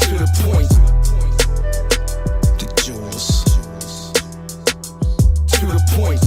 to the point. The jewels. To the point.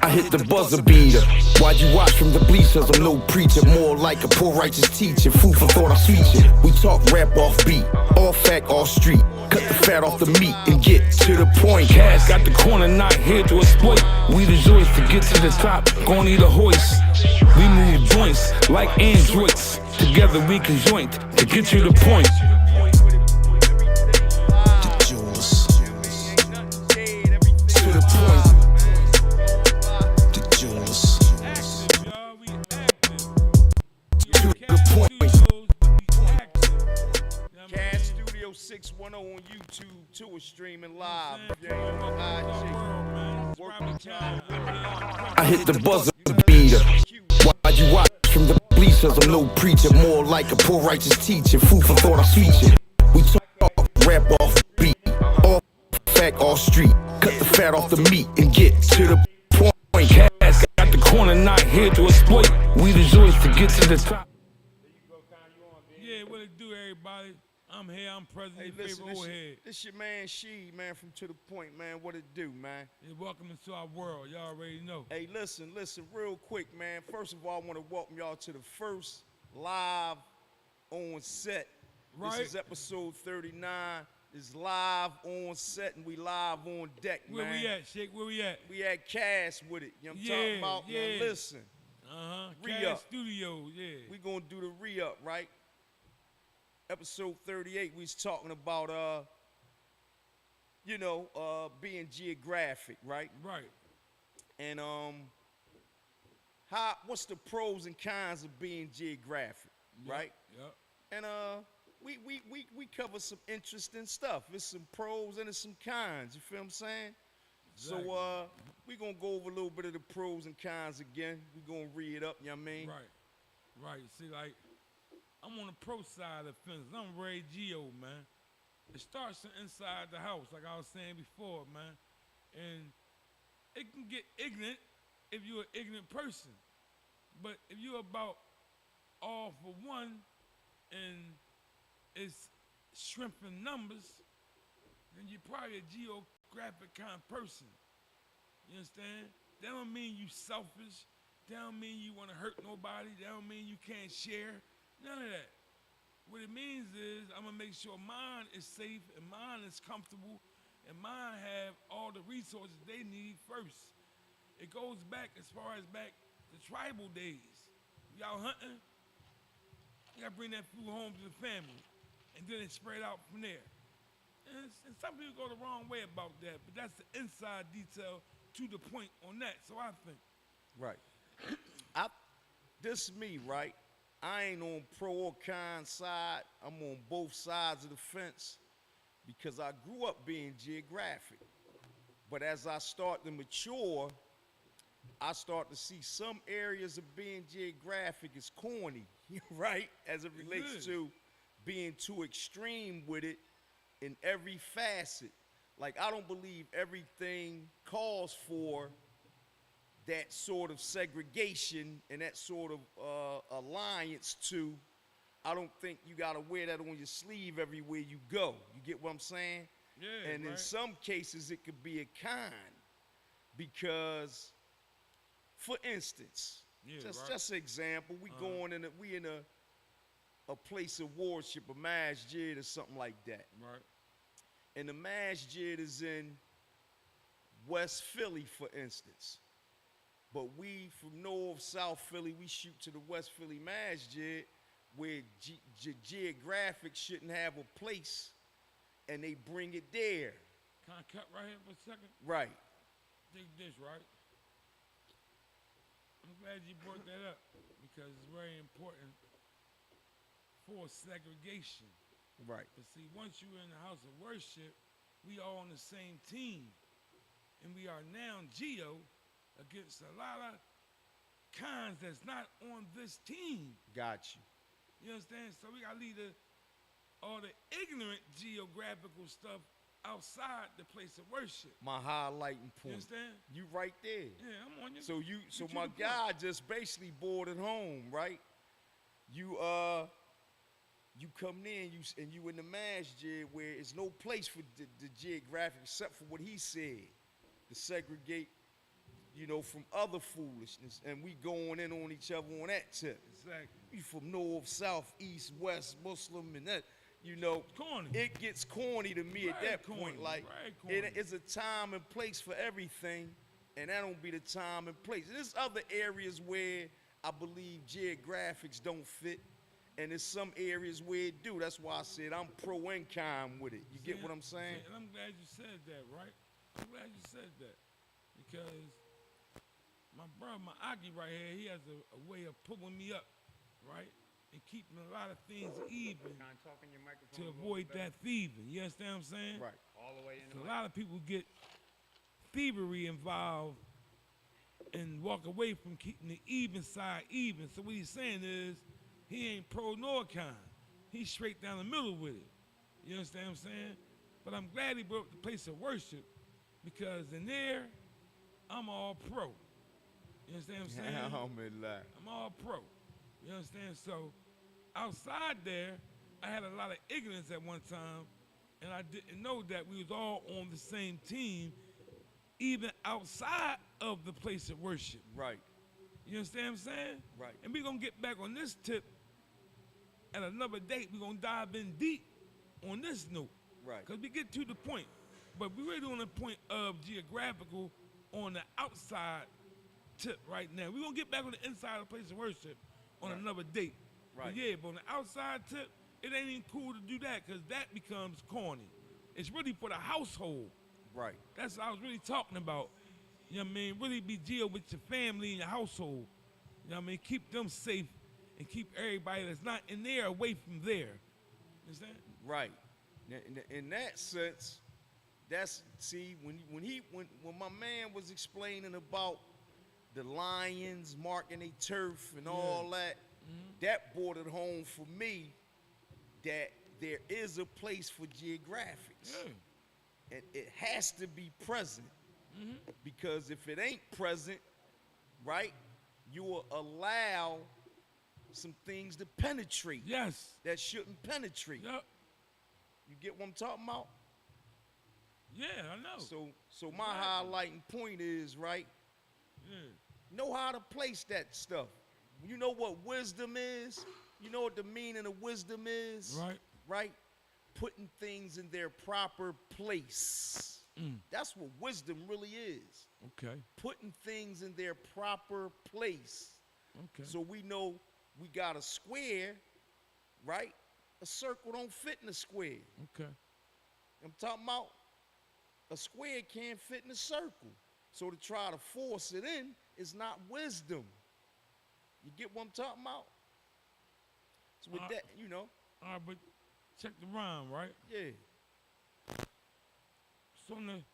I hit the buzzer beater. Why'd you watch from the bleachers? I'm no preacher, more like a poor righteous teacher. Food for thought, I feature. We talk rap off beat, all fact, all street. Cut the fat off the meat and get to the point. Cash got the corner, not here to exploit. We the joys to get to the top, gon' need a hoist. We move joints like androids. Together we can joint to get to the point. The jewels. To the point. The jewels. To the point. Cash Studio 610 on YouTube, too, is streaming live. I hit the buzzer beater. Why'd you watch from the bleachers? I'm no preacher, more like a poor righteous teacher. Food for thought, I feature. We talk rap off beat, all fact, all street. Cut the fat off the meat and get to the point. Cash got the corner, not here to exploit. We the joys to get to the top. Yeah, what it do, everybody? I'm here, I'm President, Hey, your listen, favorite old head. this your man, man, from To The Point, man. What it do, man? Yeah, welcome into our world, y'all already know. Hey, listen, real quick, man. First of all, I want to welcome y'all to the first live on set. Right. This is episode 39. It's live on set and we live on deck, Where man. we at, Shake? Where we at? We had Cash with it. You know what I'm talking about? yeah. Man, listen, Re-up. Re-up. Studios, yeah. we gonna do the re-up, right? Episode 38, we was talking about being geographic, right? Right. And what's the pros and cons of being geographic, right? Yep. And we cover some interesting stuff. There's some pros and there's some cons, you feel what I'm saying? Exactly. So we gonna go over a little bit of the pros and cons again. We gonna read it up, you know what I mean? Right. See, like, I'm on the pro side of the fence. I'm Ray Geo, man. It starts inside the house, like I was saying before, man. And it can get ignorant if you're an ignorant person. But if you're about all for one and it's shrimping numbers, then you're probably a geographic kind of person. You understand? That don't mean you selfish. That don't mean you want to hurt nobody. That don't mean you can't share. None of that. What it means is I'm gonna make sure mine is safe and mine is comfortable and mine have all the resources they need first. It goes back as far as back to tribal days. Y'all hunting, you gotta bring that food home to the family and then it spread out from there. And some people go the wrong way about that, but that's the inside detail to the point on that, so I think. Right. This is me, right? I ain't on pro or con side. I'm on both sides of the fence because I grew up being geographic. But as I start to mature, I start to see some areas of being geographic is corny, right? As it relates to being too extreme with it in every facet. Like, I don't believe everything calls for that sort of segregation and that sort of alliance to. I don't think you gotta wear that on your sleeve everywhere you go. You get what I'm saying? Yeah, and in right. some cases it could be a con because, for instance, just an example, we in a place of worship, a masjid or something like that. Right. And the masjid is in West Philly, for instance. But we from North, South Philly, we shoot to the West Philly masjid where geographic shouldn't have a place and they bring it there. Can I cut right here for a second? Right. Dig this, right? I'm glad you brought that up because it's very important for segregation. Right. But see, once you're in the house of worship, we all on the same team. And we are now Geo against a lot of cons that's not on this team. Got you. You understand? So we gotta leave all the ignorant geographical stuff outside the place of worship. My highlighting You point. understand? You right there. Yeah, I'm on you. So to my the point. guy just basically boarded home, right? You come in, you in the masjid where it's no place for the geographic except for what he said, to segregate, from other foolishness, and we going in on each other on that tip. Exactly. We from north, south, east, west, Muslim, and that, Corny. it gets corny to me at Very that corny, point. Like, very corny. it's a time and place for everything, and that don't be the time and place. There's other areas where I believe geographics don't fit, and there's some areas where it do. That's why I said I'm pro and con with it. You get what I'm saying? And I'm glad you said that, right? I'm glad you said that. Because my brother, my Aki right here, he has a way of pulling me up, right? And keeping a lot of things even Kind of talk in your microphone to a little avoid bit better. that thieving. You understand what I'm saying? Right. All the way in the So a mic. lot of people get thievery involved and walk away from keeping the even side even. So what he's saying is he ain't pro nor con. He's straight down the middle with it. You understand what I'm saying? But I'm glad he brought up the place of worship because in there, I'm all pro. You understand what I'm saying? Alhamdulillah. I'm all pro. You understand? So outside there, I had a lot of ignorance at one time, and I didn't know that we was all on the same team, even outside of the place of worship. Right. You understand what I'm saying? Right. And we're going to get back on this tip at another date. We're going to dive in deep on this note. Right. Because we get to the point. But we're really on the point of geographical on the outside tip right now. We're going to get back on the inside of the place of worship on Right. another date. Right. But yeah, but on the outside tip, it ain't even cool to do that because that becomes corny. It's really for the household. Right. That's what I was really talking about. You know what I mean? Really be deal with your family and your household. You know what I mean? Keep them safe and keep everybody that's not in there away from there. You understand? Right. In that sense, when my man was explaining about the Lions marking their turf and all that, that brought it home for me that there is a place for geographics. Yeah. And it has to be present. Because if it ain't present, right, you will allow some things to penetrate Yes. that shouldn't penetrate. Yep. You get what I'm talking about? Yeah, I know. So my highlighting point is, right, Yeah. know how to place that stuff. You know what wisdom is? You know what the meaning of wisdom is? Right. Right? Putting things in their proper place. That's what wisdom really is. Okay. Putting things in their proper place. Okay. So we know we got a square, right? A circle don't fit in a square. Okay. I'm talking about a square can't fit in a circle. So to try to force it in is not wisdom. You get what I'm talking about? So with that, All right, but check the rhyme, right? yeah. Something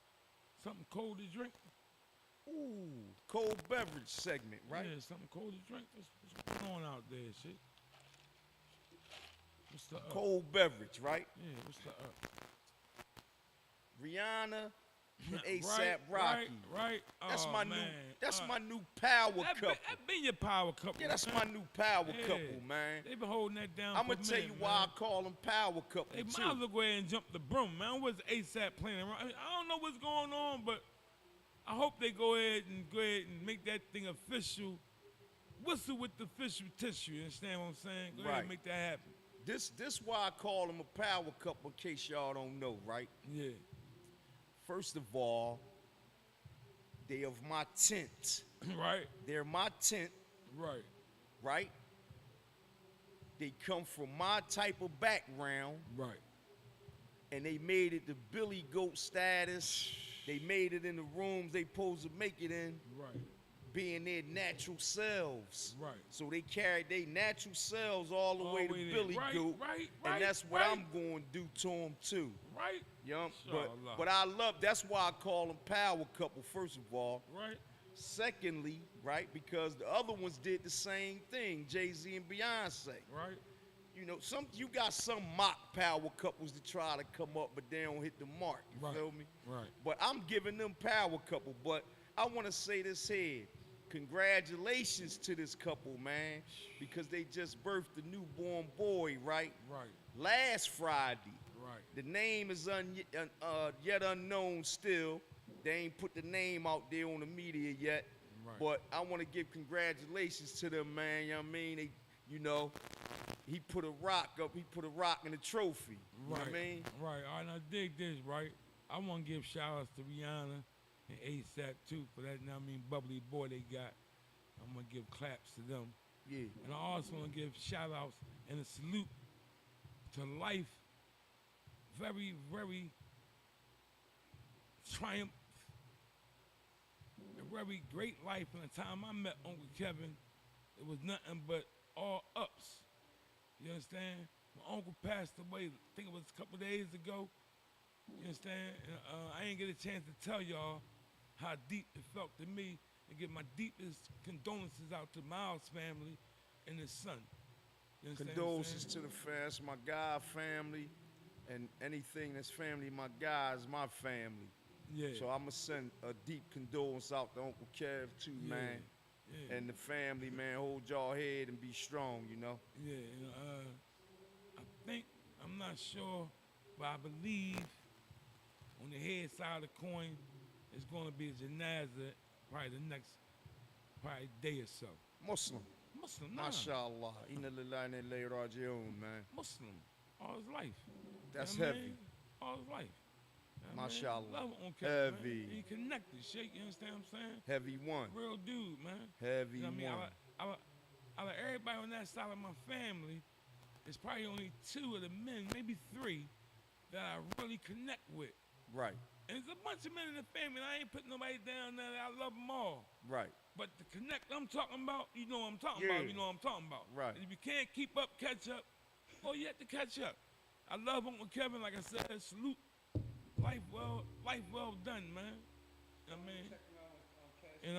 cold to drink? Ooh, cold beverage segment, right? Yeah, something cold to drink. What's going on out there, shit? What's the up? Cold beverage, right? Yeah, what's the up? Rihanna and Right, ASAP Rocky. Right. That's Oh, my man. new. That's All my right. new power That couple. been your power couple. Yeah, that's man. my new power Yeah. couple, man. They been holding that down. I'm for gonna a tell minute, you why I man. call them power couple They might too. as well go ahead and jump the broom, man. What's ASAP playing around? I don't know what's going on, but I hope they go ahead and make that thing official. Whistle with the official tissue. You understand what I'm saying? Go ahead Right. and make that happen. This why I call them a power couple in case y'all don't know, right? Yeah. First of all, they of my tent. Right. They're my tent, Right. right? They come from my type of background, Right. and they made it to Billy Goat status. They made it in the rooms they supposed to make it in, Right. being their natural selves. Right. So they carried their natural selves all the way to there. Billy right, Goat, right, and that's what right, I'm going to do to them too. Right. Yeah, Inshallah. but I love. That's why I call them power couple. First of all, Right. secondly, right, because the other ones did the same thing, Jay-Z and Beyonce. Right. you know, you got some mock power couples that try to come up, but they don't hit the mark. You Right. feel me? Right. But I'm giving them power couple. But I want to say this here. Congratulations to this couple, man, because they just birthed a newborn boy, right? Right. Last Friday. Right. The name is yet unknown still. They ain't put the name out there on the media yet. Right. But I want to give congratulations to them, man. You know what I mean? They, you know, he put a rock up. He put a rock in the trophy. You know what I mean? Right. All right, now dig this, right? I want to give shout-outs to Rihanna and ASAP, too, for that, you know what I mean, bubbly boy they got. I'm going to give claps to them. Yeah. And I also want to give shout-outs and a salute to life. Very, very triumph. A very great life. From the time I met Uncle Kevin, it was nothing but all ups. You understand? My uncle passed away, I think it was a couple days ago. You understand? And, I ain't get a chance to tell y'all how deep it felt to me and give my deepest condolences out to Miles' family and his son. You understand what I'm Condolences saying? to the fans, my God family, and anything that's family, my guy is my family. Yeah. So I'm going to send a deep condolence out to Uncle Kev, too, Yeah. man. Yeah. And the family, man, hold y'all head and be strong, you know? Yeah, and, I think, I'm not sure, but I believe on the head side of the coin, it's going to be a janazah probably the next day or so. Muslim. Muslim, nah. MashaAllah. Inna lillahi wa inna ilayhi raji'un, man. Muslim, all his life. That's You know what I heavy. mean? All his life. You know what I mean? MashaAllah. Love on Kevin, man. Heavy. He connected, shake, you understand what I'm saying? Heavy one. Real dude, man. Heavy You know what I mean? one. Out of everybody on that side of my family, there's probably only 2 of the men, maybe 3, that I really connect with. Right, And there's a bunch of men in the family, and I ain't putting nobody down there. I love them all. right. But the connect I'm talking about, you know what I'm talking Yeah. about, you know what I'm talking about. Right. And if you can't keep up, catch up, oh, you have to catch up. I love Uncle Kevin, like I said, salute. Life well done, man. You know what I mean? And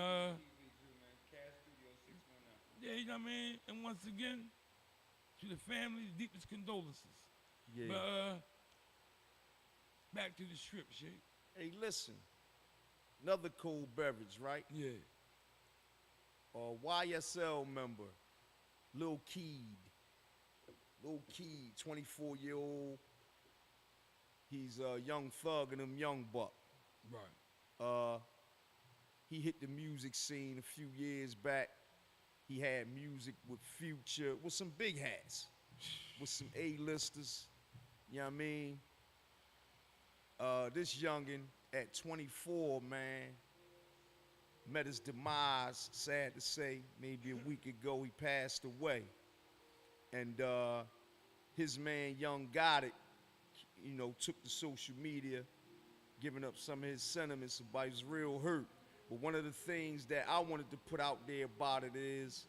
yeah, you know what I mean? And once again, to the family, the deepest condolences. Yeah. But back to the strip, shit. Hey, listen. Another cold beverage, right? Yeah. YSL member, Lil Keed. Lil Keed, 24-year-old. He's a young thug and them young buck. Right. He hit the music scene a few years back. He had music with Future, with some big hats, with some A-listers. You know what I mean? This youngin' at 24, man, met his demise, sad to say. Maybe a week ago, he passed away. And his man, Young Gotti, you know, took to social media, giving up some of his sentiments about his real hurt. But one of the things that I wanted to put out there about it is,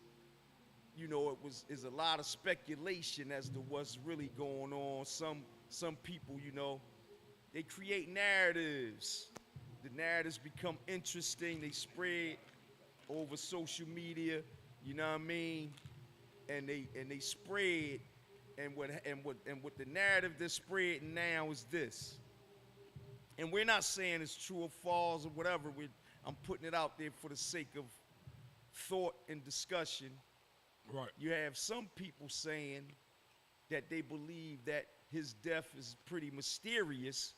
you know, is a lot of speculation as to what's really going on. Some people, you know, they create narratives. The narratives become interesting. They spread over social media. You know what I mean? And they spread. And what the narrative that's spreading now is this. And we're not saying it's true or false or whatever. I'm putting it out there for the sake of thought and discussion. Right. You have some people saying that they believe that his death is pretty mysterious,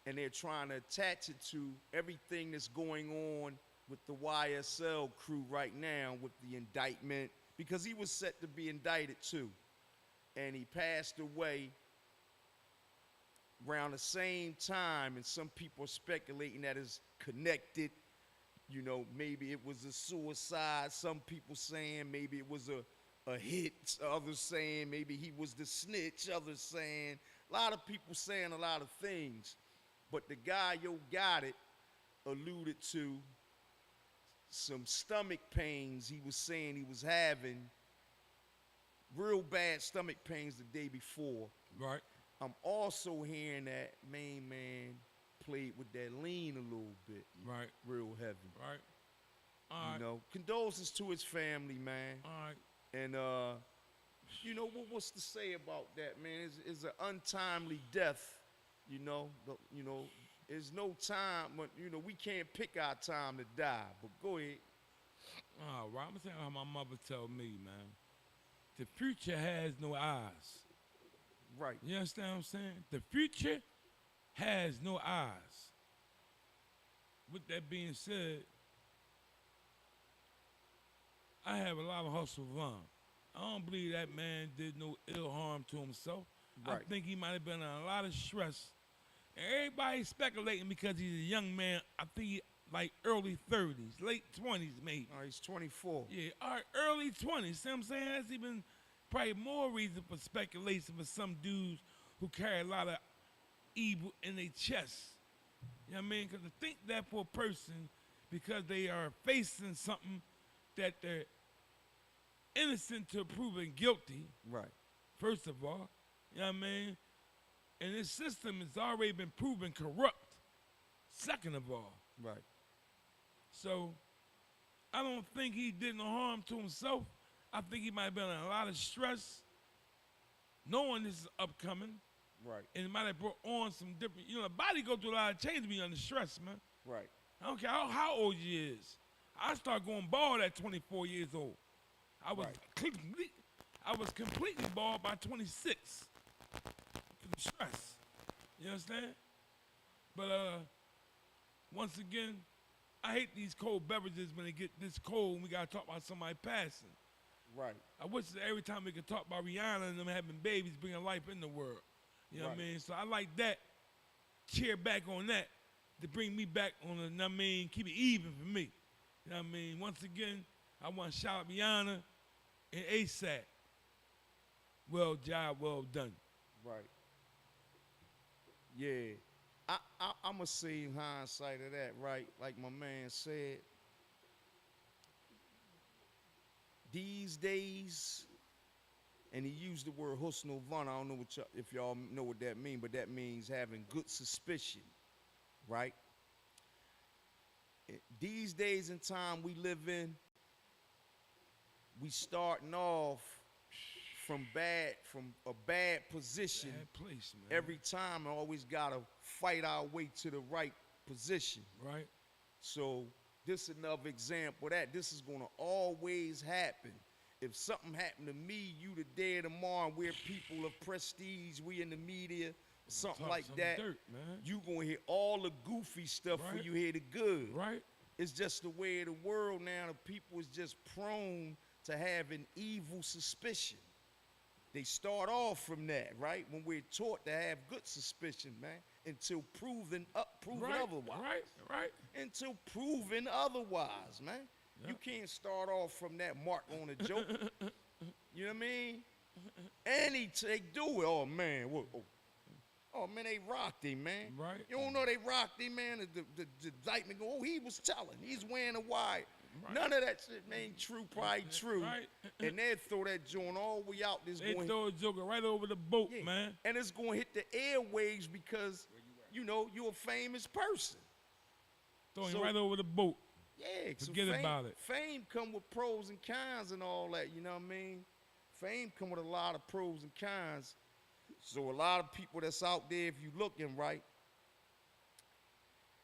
and they're trying to attach it to everything that's going on with the YSL crew right now with the indictment, because he was set to be indicted too. And he passed away around the same time, and some people are speculating that is connected. You know, maybe it was a suicide. Some people saying maybe it was a hit. Others saying maybe he was the snitch. Others saying, a lot of people saying a lot of things. But the guy, Yo Gotti, alluded to some stomach pains he was saying he was having. Real bad stomach pains the day before. Right. I'm also hearing that main man played with that lean a little bit. Right. Real heavy. Right. All right. You know, condolences to his family, man. All right. And you know, what's to say about that, man? It's an untimely death, you know. You know, there's no time, but, you know, we can't pick our time to die. But go ahead. Oh, right. I'm gonna tell you how my mother told me, man. The future has no eyes. Right. You understand what I'm saying? The future has no eyes. With that being said, I have a lot of hustle run. I don't believe that man did no ill harm to himself. Right. I think he might have been under a lot of stress. And everybody's speculating because he's a young man. I think he, like early 30s, late 20s maybe. Oh, he's 24. Yeah, all right, early 20s. See what I'm saying? That's even probably more reason for speculation for some dudes who carry a lot of evil in their chest. You know what I mean? Because to think that for a person, because they are facing something that they're innocent to proven guilty, Right. first of all, you know what I mean? And this system has already been proven corrupt, second of all. Right. So I don't think he did no harm to himself. I think he might have been under a lot of stress, knowing this is upcoming, Right. and it might have brought on some different, you know, the body go through a lot of change when you're under stress, man. Right. I don't care how old you is. I started going bald at 24 years old. I was completely bald by 26 from stress. You understand? But once again, I hate these cold beverages when they get this cold and we gotta talk about somebody passing. Right. I wish that every time we could talk about Rihanna and them having babies, bringing life in the world. You know what I Right. mean? So I like that. Cheer back on that to bring me back on the, you know what I mean, keep it even for me. You know what I mean? Once again, I want to shout out Rihanna and ASAP. Well job, well done. Right. Yeah. I'm going to say in hindsight of that, right? Like my man said, these days, and he used the word husnul van. I don't know if y'all know what that means, but that means having good suspicion, right? These days and time we live in, we starting off from a bad position. Bad place, man. Every time, I always gotta fight our way to the right position. Right? So this is another example of that. This is gonna always happen. If something happened to me, you today, tomorrow, we're people of prestige, we in the media, something Talk like some that, dirt, man. you gonna hear all the goofy stuff before Right. you hear the good. Right? It's just the way of the world now. The people is just prone to having evil suspicion. They start off from that, right? When we're taught to have good suspicion, man, until proven Right? otherwise. Right? Until proven otherwise, man. Yep. You can't start off from that mark on a joke. You know what I mean? And they do it. Oh man, oh man, they rocked him, man. Right. You don't know they rocked him, man. The indictment go, oh, he was telling. He's wearing a wire. Right. None of that shit, man, ain't true, probably true. Right. And they'll throw that joint all the way out this They going. throw a joker right over the boat, Yeah. man. And it's going to hit the airwaves because, you know, you're a famous person. Throwing So- right over the boat. Yeah, so Forget fame, about it. Fame come with pros and cons and all that, you know what I mean? Fame come with a lot of pros and cons. So a lot of people that's out there, if you looking right,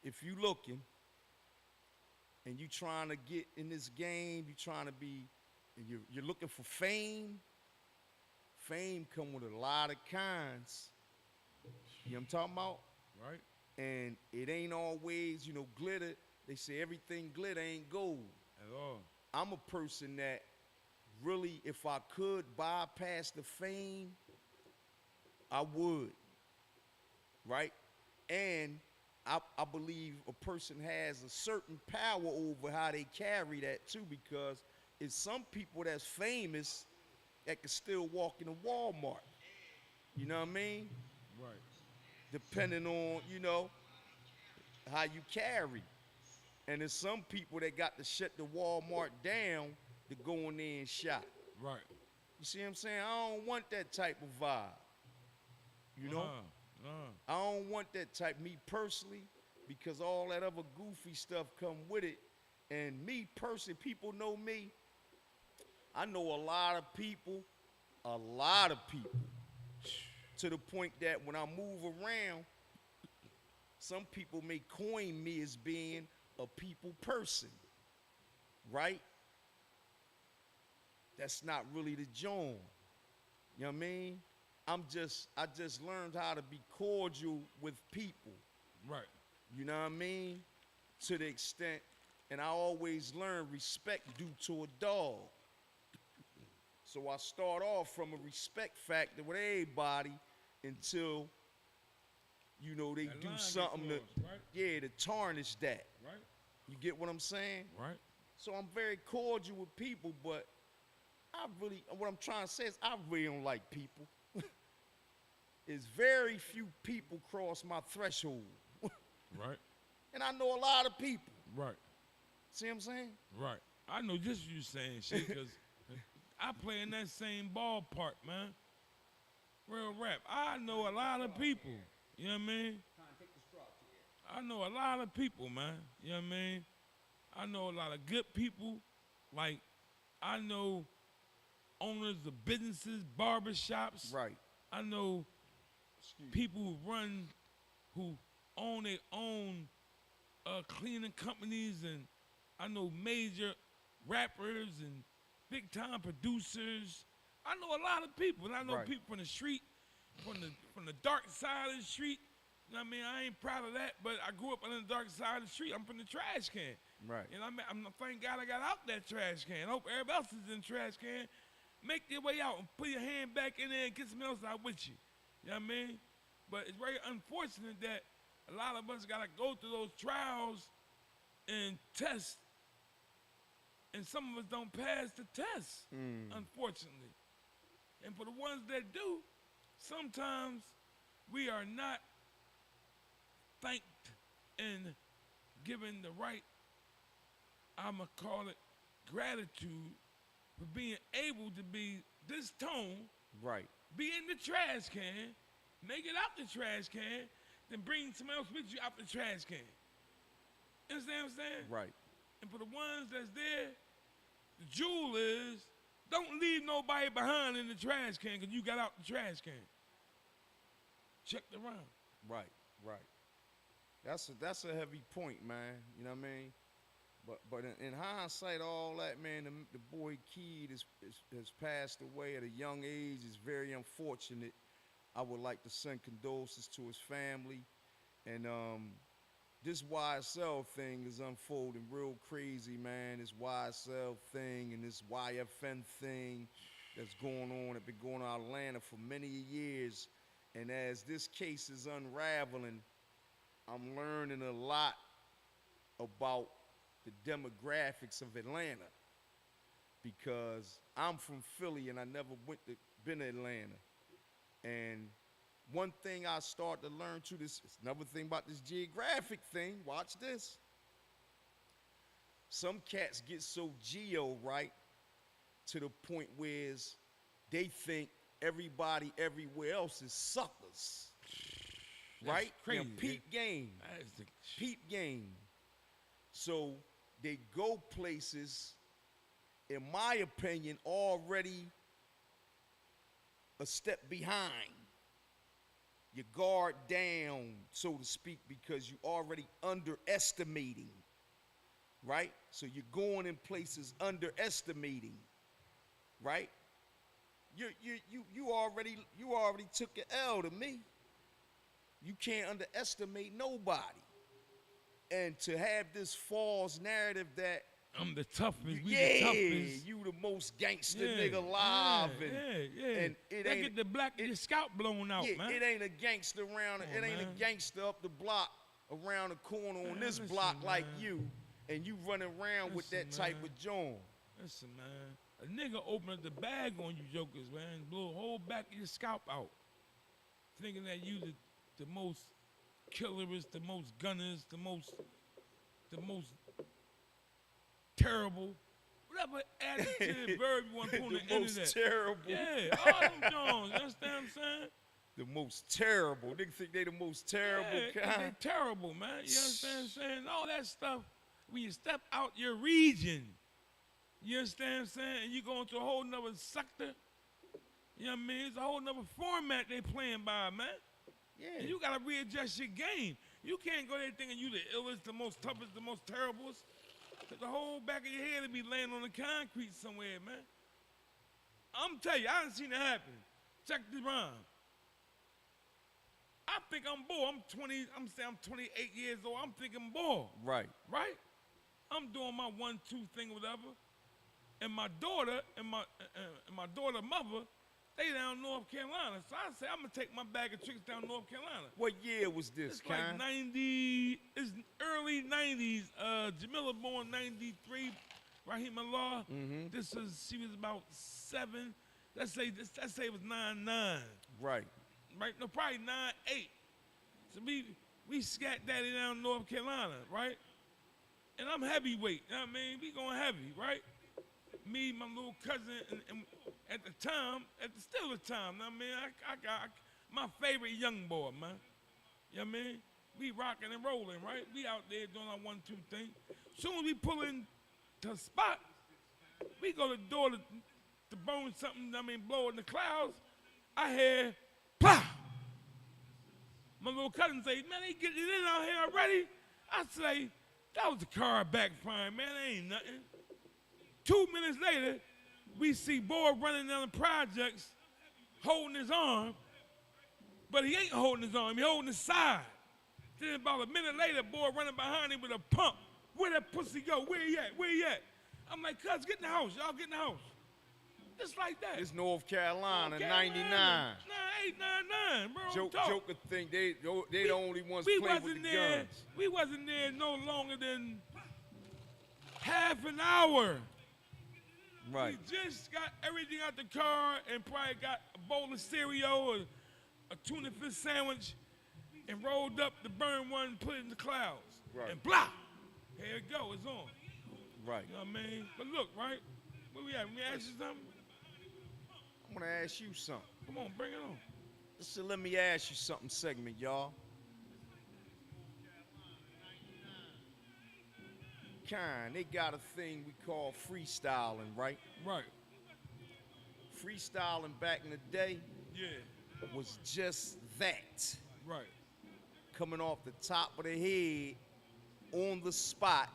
if you looking and you trying to get in this game, you trying to be, and you're looking for fame, fame come with a lot of cons. You know what I'm talking about? Right? And it ain't always, you know, glitter. They say everything glitter ain't gold. At all. I'm a person that really, if I could bypass the fame, I would, right? And I believe a person has a certain power over how they carry that too, because it's some people that's famous that can still walk in a Walmart. You know what I mean? Right. Depending on, you know, how you carry. And there's some people that got to shut the Walmart down to go in there and shop. Right. You see what I'm saying? I don't want that type of vibe. You know? I don't want that type, me personally, because all that other goofy stuff come with it. And me personally, people know me. I know a lot of people A lot of people. To the point that when I move around, some people may coin me as being a people person, right? That's not really the John. You know what I mean? I just learned how to be cordial with people. Right. You know what I mean? To the extent, and I always learn respect due to a dog. So I start off from a respect factor with everybody until, you know, they That do line gets something lost, right? to tarnish that. Right. You get what I'm saying? Right. So I'm very cordial with people, but what I'm trying to say is I really don't like people. It's very few people cross my threshold. Right. And I know a lot of people. Right. See what I'm saying? Right. I know just what you saying, shit, because I play in that same ballpark, man. Real rap. I know a lot of people. You know what I mean? I know a lot of people, man. You know what I mean? I know a lot of good people. Like, I know owners of businesses, barbershops. Right. I know people who own their own cleaning companies, and I know major rappers and big time producers. I know a lot of people, and I know Right. people from the street, from the dark side of the street. You know what I mean? I ain't proud of that, but I grew up on the dark side of the street. I'm from the trash can. Right. And I'm thank God I got out that trash can. I hope everybody else is in the trash can. Make your way out and put your hand back in there and get something else out with you. You know what I mean? But it's very unfortunate that a lot of us got to go through those trials and tests, and some of us don't pass the test, unfortunately. And for the ones that do, sometimes we are not thanked and given the right, I'ma call it, gratitude for being able to be this tone, Right. be in the trash can, make it out the trash can, then bring someone else with you out the trash can. You understand what I'm saying? Right. And for the ones that's there, the jewel is, don't leave nobody behind in the trash can because you got out the trash can. Check the round. Right. Right. That's a heavy point, man. You know what I mean? But in hindsight, all that, man, the boy Keed has passed away at a young age. It's very unfortunate. I would like to send condolences to his family. And this YSL thing is unfolding real crazy, man. This YSL thing and this YFN thing that's going on. It's been going on in Atlanta for many years. And as this case is unraveling, I'm learning a lot about the demographics of Atlanta, because I'm from Philly and I never been to Atlanta. And one thing I start to learn too, this is another thing about this geographic thing. Watch this. Some cats get so geo right to the point where they think everybody everywhere else is suckers. Right? crazy. Now, peep game. That is the Peep game. So they go places, in my opinion, already a step behind. You guard down, so to speak, because you already underestimating, right? So you're going in places underestimating, right? You already took an L to me. You can't underestimate nobody. And to have this false narrative that I'm the toughest, we yeah, the toughest. you the most gangster Yeah, nigga alive, yeah. and it They ain't get your scalp blown out, yeah, man. it ain't a gangster around. Come It ain't on, man. a gangster up the block, around the corner on Man, this listen, block like man. you, and you running around with that Listen, type man. of joint. Listen, man. A nigga opened up the bag on you jokers, man. Blew the whole back of your scalp out. Thinking that you the most killerest, the most gunners, the most terrible, whatever adjective, verb you want to put on the The end of most that. terrible. Yeah, all them Jones, you understand what I'm saying? The most terrible. Niggas think they the most terrible Yeah, kind. they terrible, man. You understand what I'm saying? All that stuff, when you step out your region, you understand what I'm saying? And you go into a whole nother sector, You know what I mean? It's a whole nother format they playing by, man. Yeah. And you gotta readjust your game. You can't go there thinking you the illest, the most toughest, the most terriblest. 'Cause the whole back of your head will be laying on the concrete somewhere, man. I'm telling you, I done seen it happen. Check this rhyme. I think I'm bored. I'm 28 years old. I'm thinking bored. Right. Right? I'm doing my 1-2 thing or whatever. And my daughter and my daughter mother, they down North Carolina. So I say I'm gonna take my bag of tricks down North Carolina. What year was this, It's like Khan? 90, it's early 90s. Jamila born 93, Raheem Allah. She was about 7. Let's say it was 9'9". Right. Right? No, probably 9'8". So we scat daddy down North Carolina, right? And I'm heavyweight, you know what I mean? We going heavy, right? Me, my little cousin, and at the time, still the time, you know what I mean? I got my favorite young boy, man. You know what I mean? We rocking and rolling, right? We out there doing our 1-2 thing. Soon as we pull in to the spot, we go to the door to burn something, I mean, blow in the clouds. I hear, plow! My little cousin say, man, they getting it in out here already? I say, that was the car backfiring, man, that ain't nothing. 2 minutes later, we see boy running down the projects, holding his arm, but he ain't holding his arm, he holding his side. Then about a minute later, boy running behind him with a pump. Where that pussy go? Where he at? Where he at? I'm like, cuz, get in the house, y'all get in the house. Just like that. It's North Carolina, Okay, 99. 98, 99, bro. Joker think they the only ones playing with the guns. We wasn't there no longer than half an hour. Right. We just got everything out the car and probably got a bowl of cereal or a tuna fish sandwich and rolled up the burn one and put it in the clouds. Right. And blah! Here it go, it's on. Right. You know what I mean? But look, right? Where we at? Let me ask you something. I'm gonna ask you something. Come on, bring it on. This is Let Me Ask You Something segment, y'all. They got a thing we call freestyling, right? Right. Freestyling back in the day Yeah. was just that. Right. Coming off the top of the head, on the spot,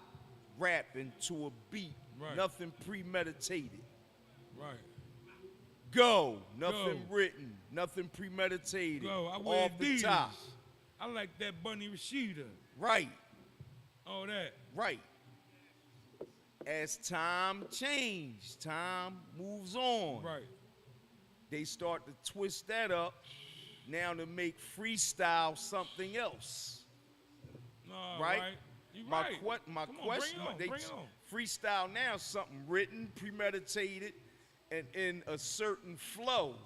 rapping to a beat. Right. Nothing premeditated. Right. Go. Nothing Go. written. Nothing premeditated. Go. I wear Off the Adidas. top. I like that Bunny Rashida. Right. All that. Right. As time changed, time moves on. Right. They start to twist that up now to make freestyle something else. No, Right? You My right. my Come on, question, bring it on, they bring it on. freestyle now something written, premeditated, and in a certain flow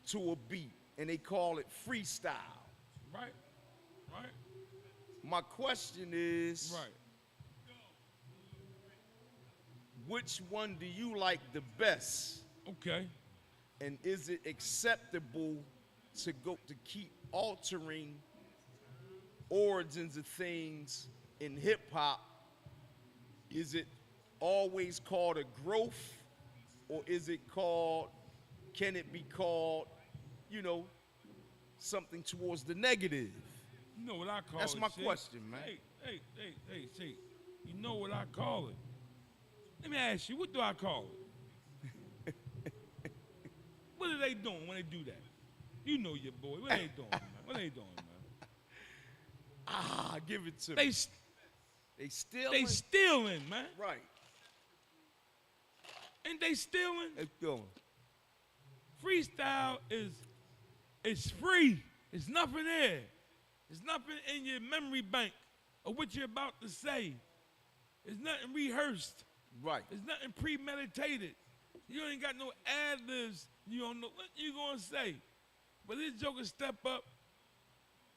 to a beat, and they call it freestyle. Right. Right. My question is, Right. which one do you like the best? Okay. And is it acceptable to keep altering origins of things in hip hop? Is it always called a growth, or is it called, can it be called, something towards the negative? You know what I call That's it. my Shake? question, man. Hey, Shake. You know what I call it. Let me ask you, what do I call it? What are they doing when they do that? You know your boy. What are they doing, man? What are they doing, man? Give it to They me. They stealing? they stealing, man. Right. Ain't they stealing? Let's go. Freestyle is free. There's nothing there. There's nothing in your memory bank of what you're about to say. There's nothing rehearsed. Right. There's nothing premeditated. You ain't got no ad-libs. You don't know what you gonna say. But this joker step up,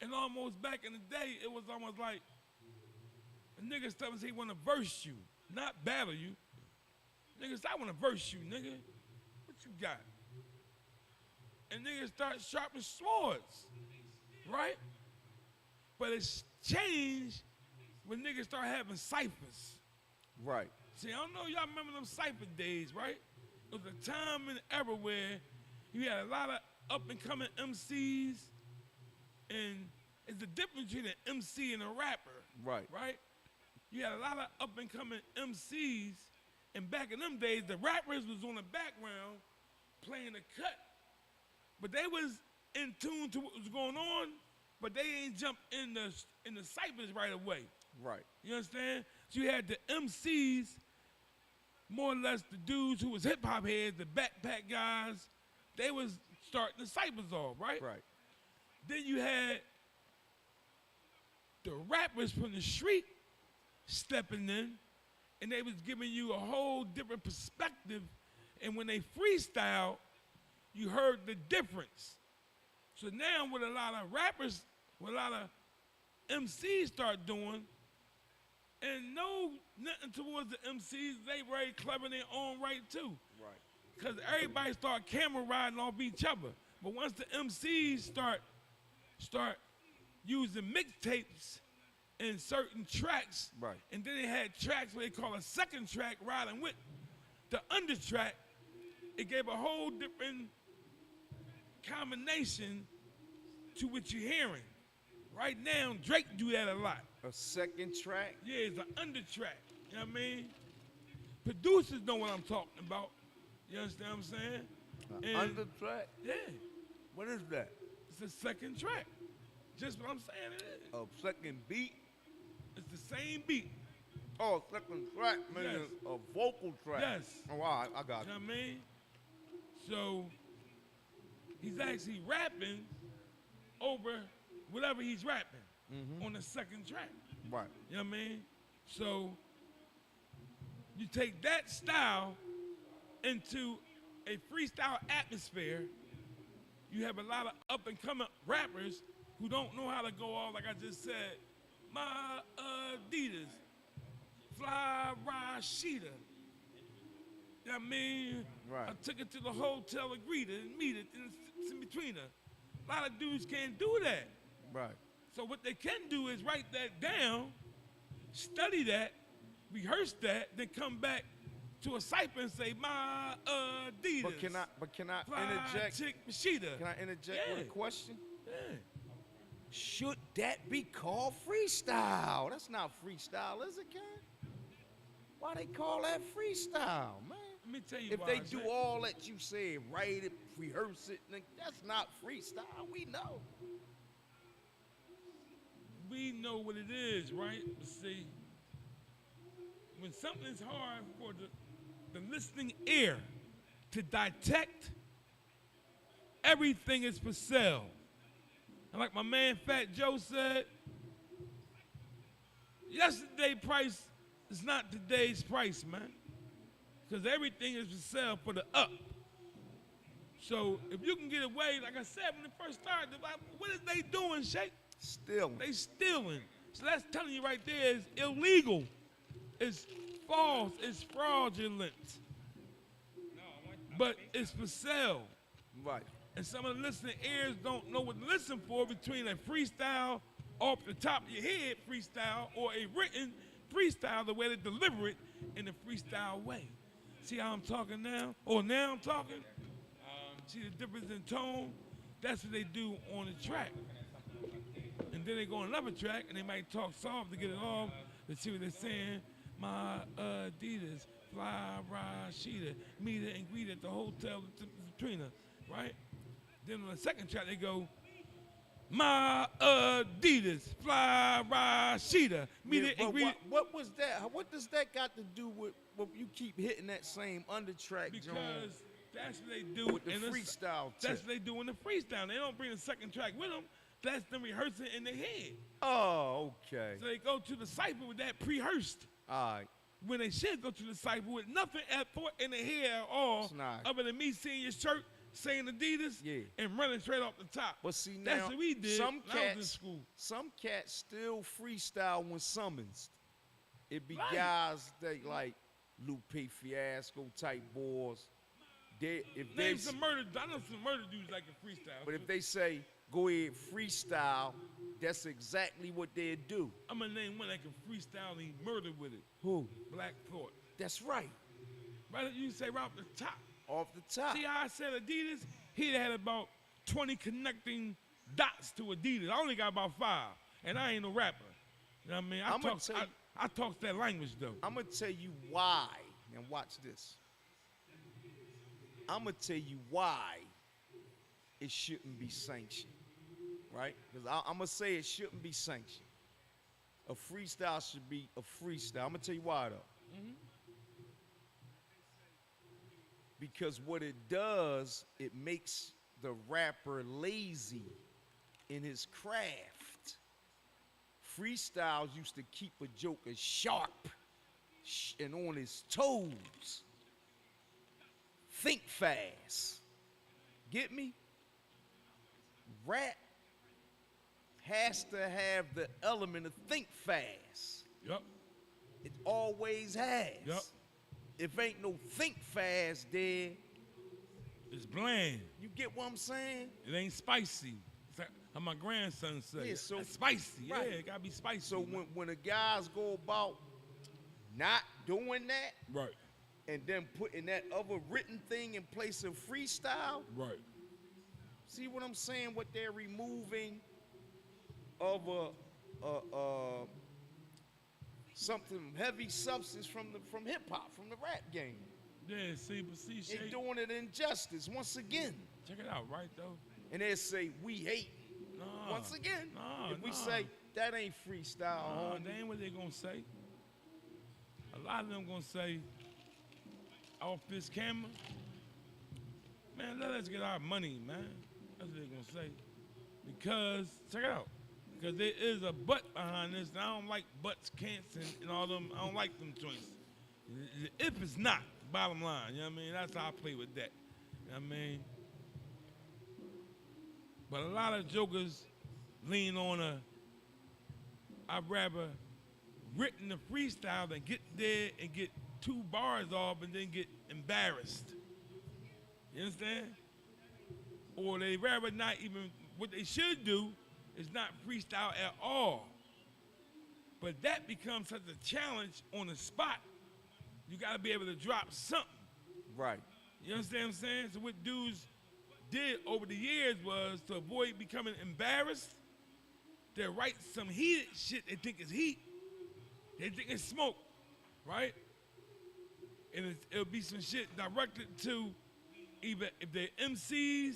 and almost back in the day, it was almost like a nigga step and say he wanna verse you, not battle you. Niggas, I wanna verse you, nigga. What you got? And niggas start sharpening swords, right? But it's changed when niggas start having ciphers. Right. See, I don't know, y'all remember them cipher days, right? It was a time and era where You had a lot of up and coming MCs, and it's the difference between an MC and a rapper. Right. Right? You had a lot of up and coming MCs, and back in them days, the rappers was on the background playing the cut. But they was in tune to what was going on, but they ain't jump in the ciphers right away. Right. You understand? So you had the MCs, more or less the dudes who was hip hop heads, the backpack guys, they was starting the ciphers off, right? Right. Then you had the rappers from the street stepping in, and they was giving you a whole different perspective. And when they freestyle, you heard the difference. So now what a lot of rappers, what a lot of MCs start doing, and nothing towards the MCs, they very clever in their own right too. Right. Because everybody start camera riding off each other. But once the MCs start using mixtapes in certain tracks, Right. and then they had tracks where they call a second track riding with the under track, it gave a whole different combination to what you're hearing. Right now, Drake do that a lot. A second track. Yeah, it's an under track. You know what I mean? Producers know what I'm talking about. You understand what I'm saying? And Under track. yeah, What is that? it's a second track. Just what I'm saying it is. A second beat. It's the same beat. Oh, second track, meaning Yes. a vocal track. Yes. Oh, wow, I got You know it. what I mean? So he's actually rapping over whatever he's rapping on the second track. Right. You know what I mean? So you take that style into a freestyle atmosphere. You have a lot of up and coming rappers who don't know how to go off, like I just said, my Adidas, Fly Rashida. You know what I mean? Right. I took it to the hotel, agreed it, and meet it, and it's in between her. A lot of dudes can't do that. Right. So what they can do is write that down, study that, rehearse that, then come back to a cipher and say, my Adidas. But can I Fly interject? Chick Machida. Can I interject with Yeah. a question? Yeah. Should that be called freestyle? That's not freestyle, is it, Ken? Why they call that freestyle, man? Let me tell you If why. they I do say- all that you say, write it, rehearse it, then that's not freestyle. We know. we know what it is, right? But see, when something's hard for the listening ear to detect, everything is for sale. And like my man Fat Joe said, yesterday price is not today's price, man. Because everything is for sale for the up. So if you can get away, like I said when it first started, what is they doing, Shake? Still. They stealing. So that's telling you right there is illegal. It's false. It's fraudulent. But it's for sale. Right. And some of the listening ears don't know what to listen for between a freestyle off the top of your head freestyle or a written freestyle, the way they deliver it in a freestyle way. See how I'm talking now? Or now I'm talking? See the difference in tone? That's what they do on the track. And then they go on another track and they might talk soft to get it off to see what they're saying. My Adidas, Fly Rashida, meet her and greet at the hotel between her, right? Then on the second track they go, my Adidas, Fly Rashida, meet Yeah, her and but greet. what was that? What does that got to do with you keep hitting that same undertrack, John? Because that's what they do With the in freestyle That's tip. what they do in the freestyle. They don't bring the second track with them. That's them rehearsing in their head. Oh, okay. So they go to the cipher with that pre-rehearsed. All right. When they should go to the cipher with nothing in their head at all, It's not. other than me seeing your shirt, saying Adidas, Yeah. and running straight off the top. But see now, That's what we did some when I was in cats, school. some cats still freestyle when summoned. It be Right. guys that like Lupe Fiasco type boys. If they Name some murder. I know some murder dudes like a freestyle. But if they say, go ahead, freestyle, that's exactly what they do. I'm gonna name one that can freestyle and he murdered with it. Who? Black Thought. That's right. Right? You say right off the top. Off the top. See how I said Adidas? he had about 20 connecting dots to Adidas. I only got about 5, and I ain't no rapper. You know what I mean? I talk that language though. I'm gonna tell you why, and watch this. I'm gonna tell you why it shouldn't be sanctioned, right? Because I'm gonna say it shouldn't be sanctioned. A freestyle should be a freestyle. I'm gonna tell you why though. Because what it does, it makes the rapper lazy in his craft. Freestyles used to keep a joker sharp and on his toes. Think fast. Get me? Rap has to have the element of think fast. Yup. It always has. Yup. If ain't no think fast there, It's bland. you get what I'm saying? It ain't spicy. It's like how my grandson said. Yeah, so- It's spicy. right. Yeah, it gotta be spicy. So when the guys go about not doing that right, and then putting that other written thing in place of freestyle, right. see what I'm saying? What they're removing of a something heavy substance from hip hop, from the rap game. Yeah, see, but see, They're Shay, doing it injustice once again. check it out, right though. And they say we hate Nah, once again. nah, if we nah. say that ain't freestyle, Nah, homie. that ain't what they gonna say. A lot of them gonna say off this camera, man, let us get our money, man. That's what they gonna say. Because check it out. Because there is a but behind this, and I don't like butts, can'ts, and all them. I don't like them joints. If it's not, bottom line, you know what I mean? That's how I play with that. You know what I mean? But a lot of jokers lean on I'd rather written the freestyle than get there and get 2 bars off and then get embarrassed. You understand? Or they rather not even, what they should do is not freestyle at all. But that becomes such a challenge on the spot. You gotta be able to drop something. Right. You understand what I'm saying? So what dudes did over the years was to avoid becoming embarrassed, they write some heated shit they think is heat. They think it's smoke, right? And it'll be some shit directed to either if they're MCs,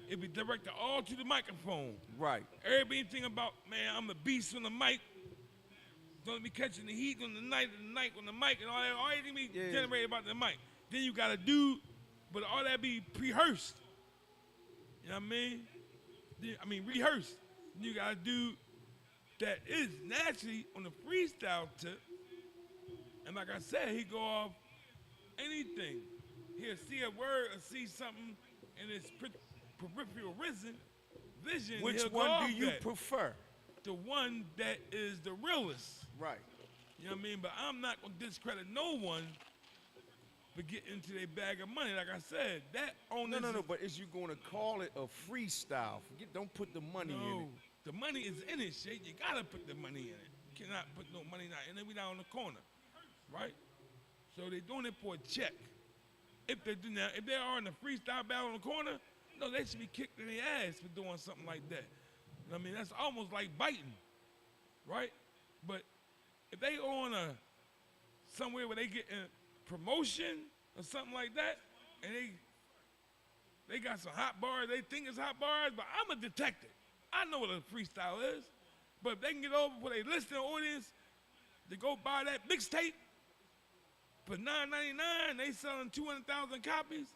it'll be directed all to the microphone. Right. Everybody think about, man, I'm the beast on the mic. Don't be catching the heat on the night on the mic and all that. All that be Yeah. generated about the mic. Then you got to do, but all that be rehearsed. You know what I mean? Rehearsed. Then you got to do that is naturally on the freestyle tip. And like I said, he go off anything. He'll see a word or see something in his peripheral vision. Which he'll go one off do you that. prefer? The one that is the realest. Right. You know what I mean? But I'm not going to discredit no one for getting into their bag of money. Like I said, that on No, this no, is- but is you gonna call it a freestyle? Don't put the money in No, it. the money is in it, shit. You got to put the money in it. You cannot put no money in it. And then we down in the corner, right? So they're doing it for a check. If they are in the freestyle battle in the corner, no, they should be kicked in the ass for doing something like that. You know what I mean, that's almost like biting, right? But if they on somewhere where they get promotion or something like that, and they got some hot bars, they think it's hot bars, but I'm a detective. I know what a freestyle is. But if they can get over for their listening audience to go buy that mixtape for $9.99, they selling 200,000 copies,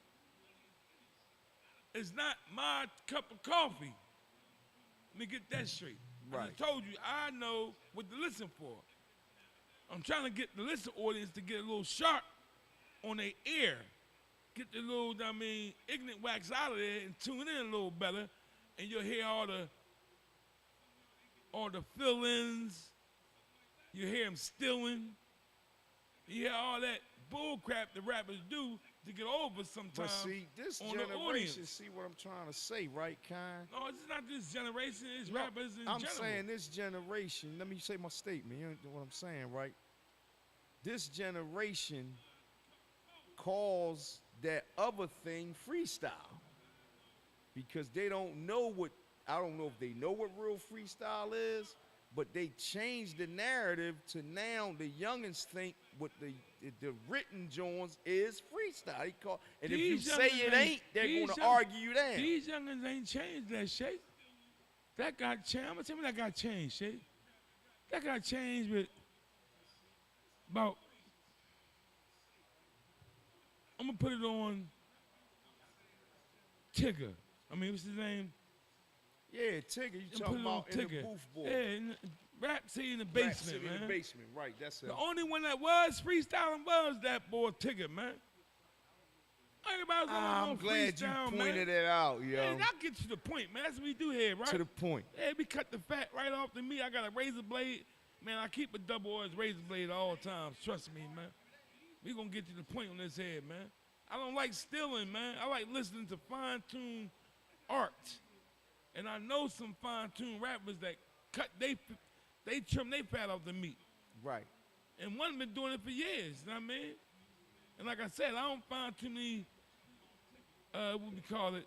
it's not my cup of coffee. Let me get that straight. I Right. just told you, I know what to listen for. I'm trying to get the listen audience to get a little sharp on their ear. Get the little, ignorant wax out of there and tune in a little better, and you'll hear all the fill-ins. You hear them stealing. You hear all that bull crap the rappers do to get over sometimes But see, this on the generation, audience. see what I'm trying to say, right, Kyle? No, it's not this generation. It's No, rappers in I'm general. saying this generation, let me say my statement, you know what I'm saying, right? This generation calls that other thing freestyle. because they don't know what, I don't know if they know what real freestyle is, but they changed the narrative to now the youngins think what the written Jones is freestyle. And if you These say youngins it ain't, they're these going to young- argue you down. These youngins ain't changed that shit. That got changed. I'm gonna tell you that got changed, shit. That got changed with about. I'm gonna put it on Tigger. I mean, what's his name? Yeah, Tigger, you I'm talking putting it on about in the Tigger. booth boy. Yeah, Rap City in the Rap basement, City man. in the basement, right, that's it. The only one that was freestyling was that boy Tigger, man. Everybody's I'm glad you freestyle, pointed man. it out, yo. Man, I'll get to the point, man. That's what we do here, right? To the point. Yeah, we cut the fat right off the meat. I got a razor blade. Man, I keep a double-edged razor blade at all times. Trust me, man. We gonna get to the point on this head, man. I don't like stealing, man. I like listening to fine-tuned art. And I know some fine-tuned rappers that they trim their fat off the meat. Right. And one been doing it for years, you know what I mean? And like I said, I don't find too many, what we call it,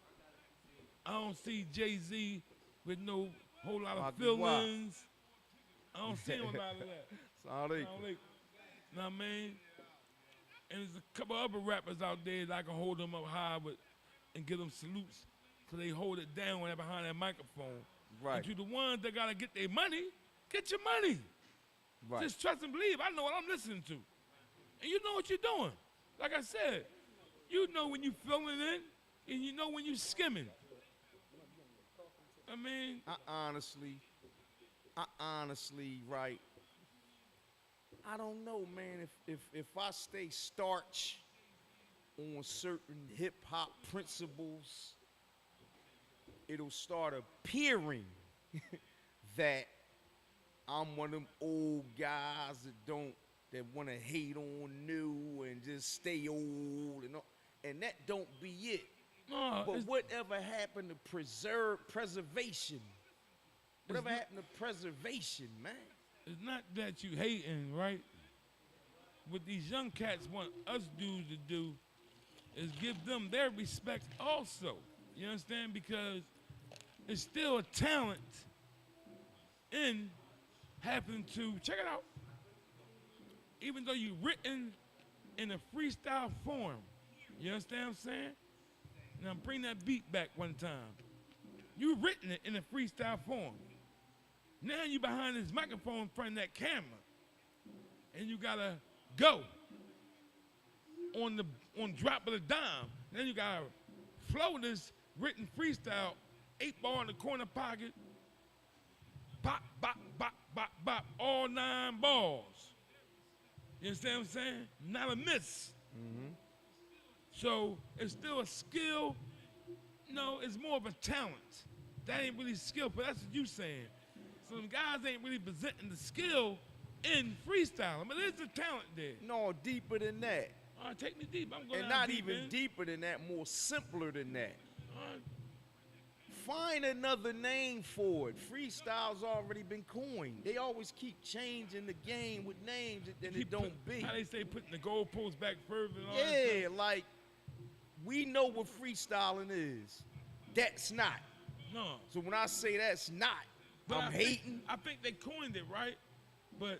I don't see Jay-Z with no whole lot of Why? feelings. I don't see him a lot of that. Solid. You know what I mean? And there's a couple other rappers out there that I can hold them up high with and give them salutes so they hold it down when they're behind that microphone. Right. And to the ones that gotta get their money, get your money. Right. Just trust and believe. I know what I'm listening to. And you know what you're doing. Like I said, you know when you filling in and you know when you skimming. I mean, I honestly, right, I don't know, man. If I stay starch on certain hip hop principles, it'll start appearing that I'm one of them old guys that want to hate on new and just stay old and that don't be it. no, But it's- whatever happened to preservation? Whatever happened to preservation, man? it's not that you hating, right? What these young cats want us dudes to do is give them their respect also. You understand? Because it's still a talent in having to, check it out, even though you're written in a freestyle form. You understand what I'm saying? Now bring that beat back one time. You written it in a freestyle form. Now you behind this microphone in front of that camera. And you gotta go on drop of the dime. Then you gotta flow this written freestyle, 8-ball in the corner pocket, pop, bop, bop, bop, bop, all 9 balls. You understand what I'm saying? Not a miss. So it's still a skill. No, it's more of a talent. That ain't really skillful. That's what you saying. So them guys ain't really presenting the skill in freestyling, but there's a talent there. No, deeper than that. All right, take me deep. I'm going And down not deep, even man. deeper than that, more simpler than that. All right. Find another name for it. Freestyle's already been coined. They always keep changing the game with names that it Keep don't put- be. How they say putting the goalposts back further and all that Yeah, stuff. like, we know what freestyling is. That's not. No. So when I say that's not, But I'm hating. I think they coined it, right? But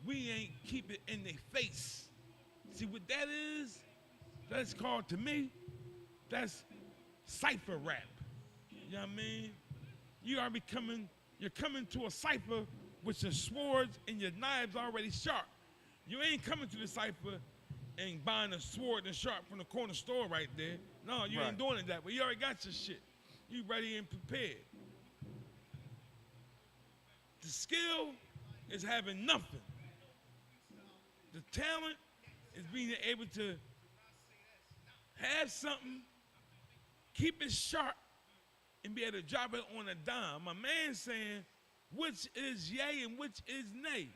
we ain't keep it in their face. See what that is? That's called, to me, that's cipher rap. You know what I mean? You're coming to a cipher with your swords and your knives already sharp. You ain't coming to the cipher and buying a sword and sharp from the corner store right there. No, you Right. ain't doing it that way. You already got your shit. You ready and prepared. The skill is having nothing. The talent is being able to have something, keep it sharp, and be able to drop it on a dime. My man saying, which is yay and which is nay.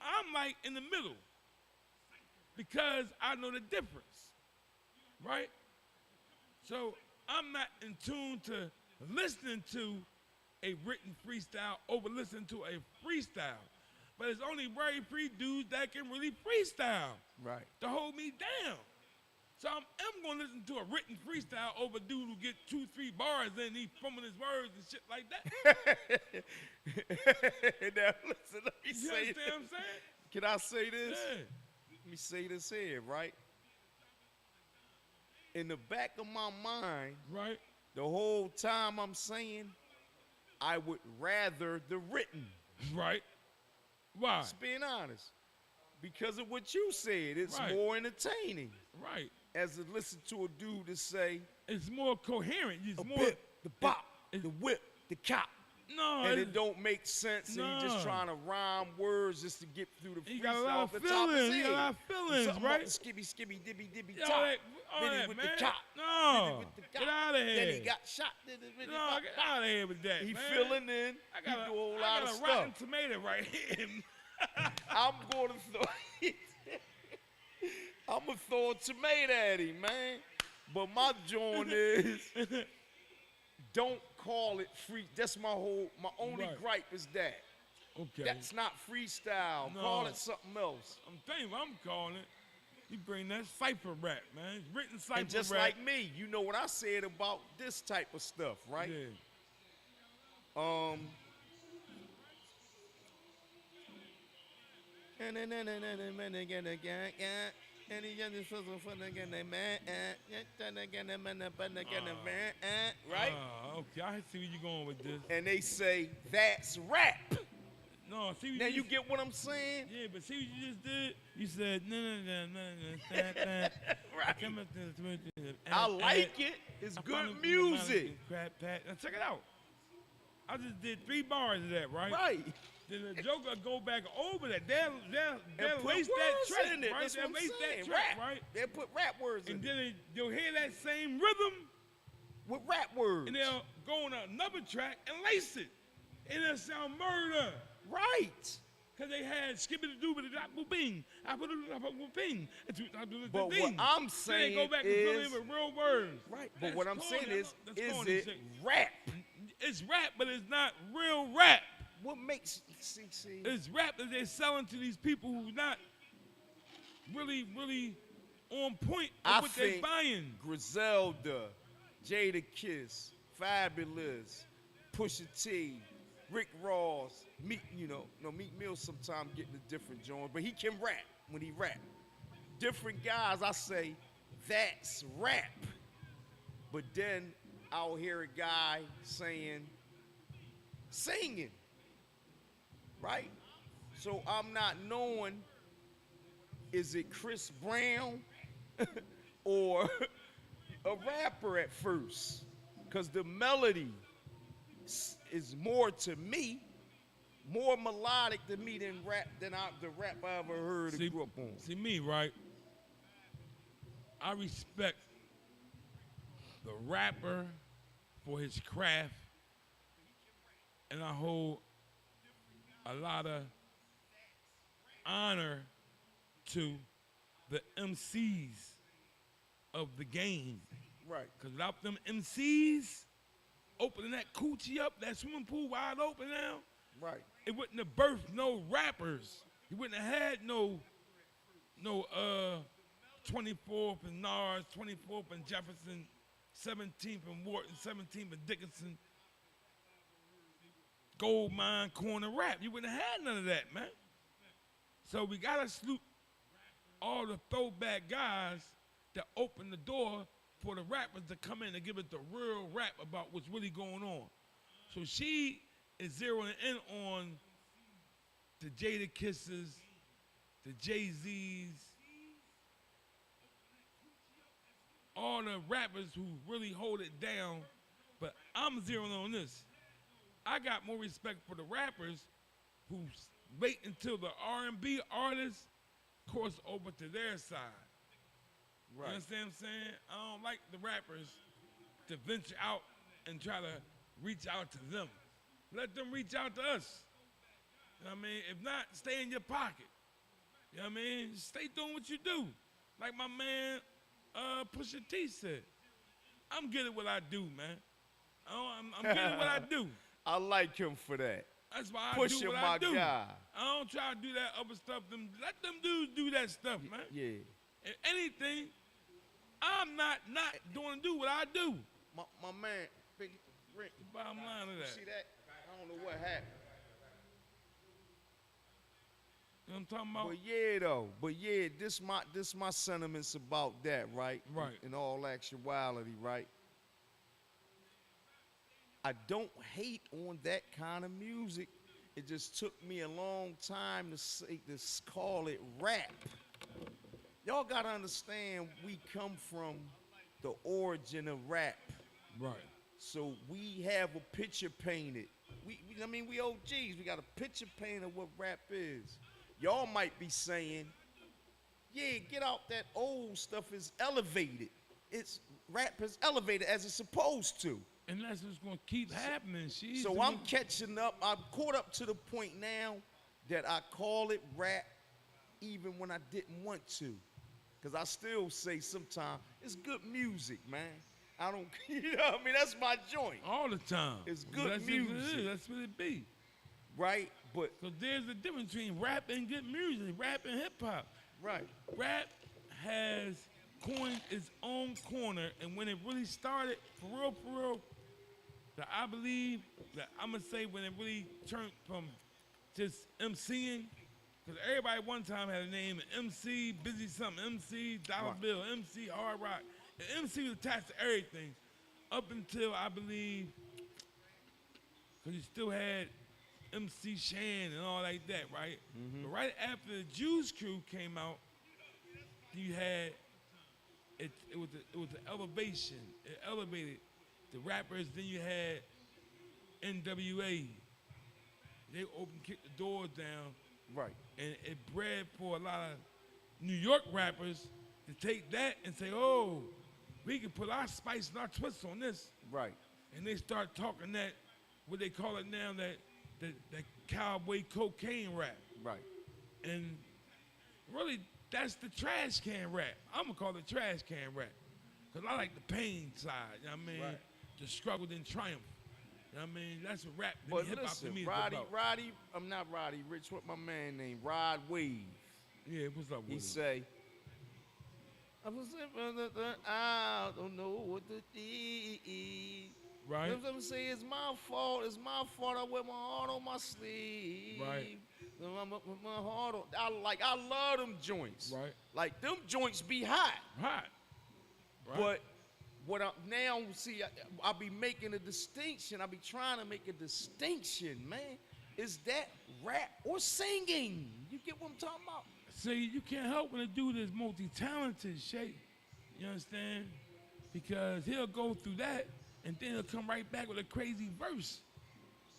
I'm like in the middle because I know the difference, right? So I'm not in tune to listening to a written freestyle over listening to a freestyle. But it's only very few dudes that can really freestyle Right. to hold me down. So I'm going to listen to a written freestyle over dude who get 2-3 bars and he fumbling his words and shit like that. Now, listen, let me You say understand this. what I'm saying? Can I say this? Yeah. Let me say this here, right? In the back of my mind, Right? the whole time I'm saying, I would rather the written. Right. Why? Just being honest. Because of what you said, it's Right. more entertaining Right. as to listen to a dude to say, It's more coherent. It's a more bit, the bop, it- the whip, the cop. No, And it's- it don't make sense, and you just No. trying to rhyme words just to get through the He freestyle got a lot off of the top of his feelings. He got a head. lot of feelings, Something right? about skibby, dibby, dibby, all top. that, Then he that, with man. the cop. No. Then he with the Get cop. out of here. Then he got shot. Then he with the No, cop. get out of here with that, He man. filling in. I He got do a a, whole I lot got of a stuff. rotten tomato right here. I'm going to throw. I'm gonna throw a tomato at him, man. But my joint is, don't call it free. That's my only Right. gripe is that. Okay. That's not freestyle. No. Call it something else. I'm telling you what I'm calling it. You bring that cipher rap, man. It's written cipher And just rap. like me, you know what I said about this type of stuff, right? Yeah. Right? Okay, I see where you're going with this. And they say that's rap. No, see what Now you you just, get what I'm saying? yeah, but see what you just did? You said, no. Right. I like it. It's good music. Crap, pat. Now check it out. I just did 3 bars of that, right? Right. Then the Joker go back over that. They'll And put erase words that track, in it. right? That's They'll what I'm erase saying. that track, Rap. right? They'll put rap words in And it. then they'll hear that same rhythm, With rap words. and they'll go on another track and lace it. And it'll sound murder. Right. Because they had skibbity doobity dop boop bing. I put it bing. But what I'm So they saying go back and fill is- in with real words. Right. But That's what I'm corny. saying is That's corny it shit. rap? It's rap, but it's not real rap. What makes see? It's rap that they're selling to these people who not really on point with I what they're think buying. Griselda, Jada Kiss, Fabulous, Pusha T, Rick Ross, Meek Mill sometimes getting a different joint, but he can rap when he rap. Different guys, I say, that's rap. But then I'll hear a guy singing, right? So I'm not knowing, is it Chris Brown or a rapper at first? Because the melody is more to me, more melodic to me than the rap I ever heard or grew up on. See me, right? I respect the rapper for his craft, and I hold a lot of honor to the MCs of the game. Right. Because without them MCs opening that coochie up, that swimming pool wide open now, Right. it wouldn't have birthed no rappers. You wouldn't have had no 24th and Nars, 24th and Jefferson, 17th and Wharton, 17th and Dickinson, Gold Mine, Corner Rap. You wouldn't have had none of that, man. So we gotta salute all the throwback guys that opened the door for the rappers to come in and give it the real rap about what's really going on. So she is zeroing in on the Jada Kisses, the Jay-Z's, all the rappers who really hold it down, but I'm zeroing on this. I got more respect for the rappers who wait until the R&B artists cross over to their side. Right. You understand what I'm saying? I don't like the rappers to venture out and try to reach out to them. Let them reach out to us. You know what I mean? If not, stay in your pocket. You know what I mean? Just stay doing what you do. Like my man Pusha T said. I'm good at what I do, man. I'm good at what I do. I like him for that. That's why I Pusha, do what my I do. guy. I don't try to do that other stuff. Let them dudes do that stuff, man. Yeah. If anything, I'm not do what I do. My man, Big Rick. Bottom line of that. See that? I don't know what happened. You know what I'm talking about? But yeah, though. But yeah, this my sentiments about that, right? Right. In all actuality, right? I don't hate on that kind of music. It just took me a long time to call it rap. Y'all gotta understand, we come from the origin of rap. Right. So we have a picture painted. We OGs. We got a picture painted of what rap is. Y'all might be saying, yeah, get out that old stuff is elevated. Rap is elevated as it's supposed to. And that's what's gonna keep happening. So I'm catching up. I'm caught up to the point now that I call it rap even when I didn't want to. Because I still say sometimes it's good music, man. I don't, you know what I mean? That's my joint. all the time. It's good That's music. What it is. That's what it be. Right? But, Because there's a difference between rap and good music, rap and hip hop. right. Rap has coined its own corner, and when it really started, for real, that I believe that I'm gonna say when it really turned from just MCing, because everybody one time had a name, MC, Busy something, MC, Dollar Right. Bill, MC, Hard Rock. And MC was attached to everything up until I believe, because you still had MC Shan and all like that, right? But right after the Juice Crew came out, you had it was an elevation. It elevated the rappers. Then you had NWA. They kicked the doors down, Right. and it bred for a lot of New York rappers to take that and say, "Oh, we can put our spice and our twist on this." Right. And they start talking that, what they call it now, that cowboy cocaine rap. Right. And really, that's the trash can rap. I'm gonna call it trash can rap. Because I like the pain side, you know what I mean? Right. The struggle then triumph. You know what I mean? That's what rap, But hip hop to listen, me is Roddy, about. I'm not Roddy Rich, what my man named? Rod Wave. Yeah, what's up He with it? say, I don't know what to do. Right? You know what I'm saying? It's my fault. I wear my heart on my sleeve. Right. My heart on. I love them joints. Right. Like them joints be hot. Hot. Right? But what I now see, I be making a distinction. I be trying to make a distinction, man. Is that rap or singing? You get what I'm talking about? See, you can't help when a dude is multi-talented, Shay. You understand? Because he'll go through that, and then he'll come right back with a crazy verse.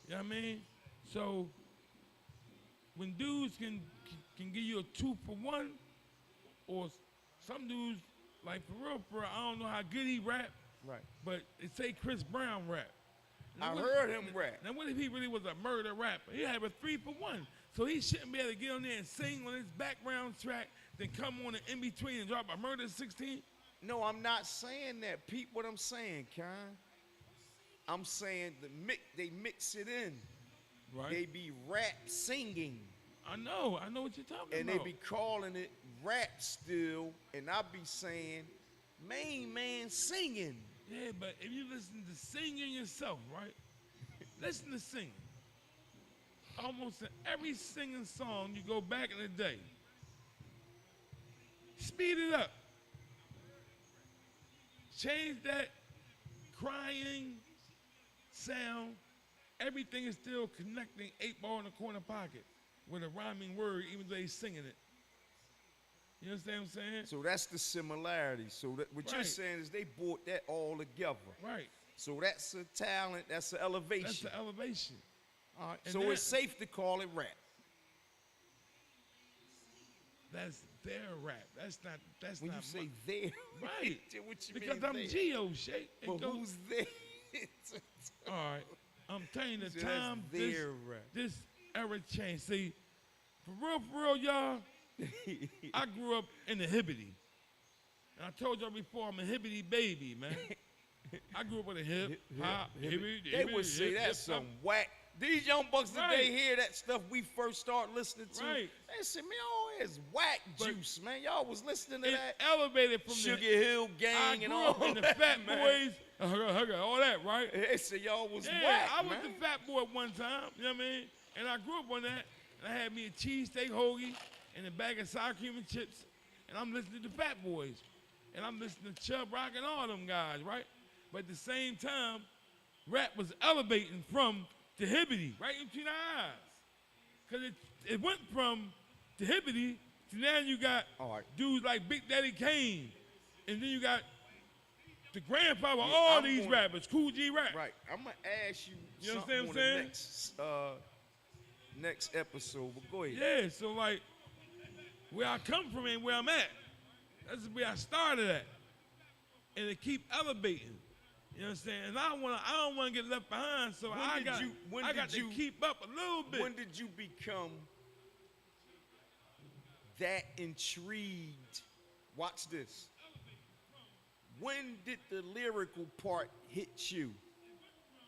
You know what I mean? So, when dudes can give you a 2-for-1, or some dudes, like for real, I don't know how good he rap, Right. but it say Chris Brown rap. Now I what heard him rap. Now what if he really was a murder rapper? He had a 3-for-1. So he shouldn't be able to get on there and sing on his background track, then come on in between and drop a Murder 16? No, I'm not saying that. Peep what I'm saying, Con. I'm saying they mix it in. Right. They be rap singing. I know what you're talking And about. they be calling it rap still. And I be saying, main man singing. Yeah, but if you listen to singing yourself, right? Listen to singing. Almost in every singing song you go back in the day. Speed it up. Change that crying sound. Everything is still connecting 8-ball in the corner pocket with a rhyming word, even though he's singing it. You understand what I'm saying? So that's the similarity. So what you're Right. saying is they brought that all together. Right. So that's a talent. That's an elevation. That's the elevation. All right. and So that- it's safe to call it rap. That's their rap. That's not When you my- say there, Right. what you Because mean I'm there? Geo shake. But who's there? All right. I'm telling you the So that's time their rap. this era changed. See, for real, y'all, I grew up in the hibbity. And I told y'all before I'm a hibbity baby, man. I grew up with a hip, hop, hibbity. They would say hip, that's hip, some whack These young bucks, that Right. they hear that stuff we first start listening to, Right. they say, man, all is whack But juice, man. Y'all was listening to It that elevated from Sugar the Hill I gang grew and up all in the that, Fat man. Boys, all that, right? They say y'all was Yeah, whack, I was man. the Fat Boy one time, you know what I mean? And I grew up on that, and I had me a cheesesteak hoagie and a bag of sour cream and chips, and I'm listening to the Fat Boys, and I'm listening to Chubb Rock and all them guys, right? But at the same time, rap was elevating from the hibbity right in between our eyes. Because it went from the hibbity to now you got All right. dudes like Big Daddy Kane, and then you got the grandfather of Yeah, all I'm these gonna- rappers, Cool G Rap. Right. I'm gonna ask you, You something understand on what I'm the next episode. But go ahead. Yeah, so like where I come from and where I'm at, that's where I started at. And it keep elevating. You understand? And I don't wanna get left behind, so When I did got you- when I did got to you- keep up a little bit. When did you become that intrigued? Watch this. When did the lyrical part hit you?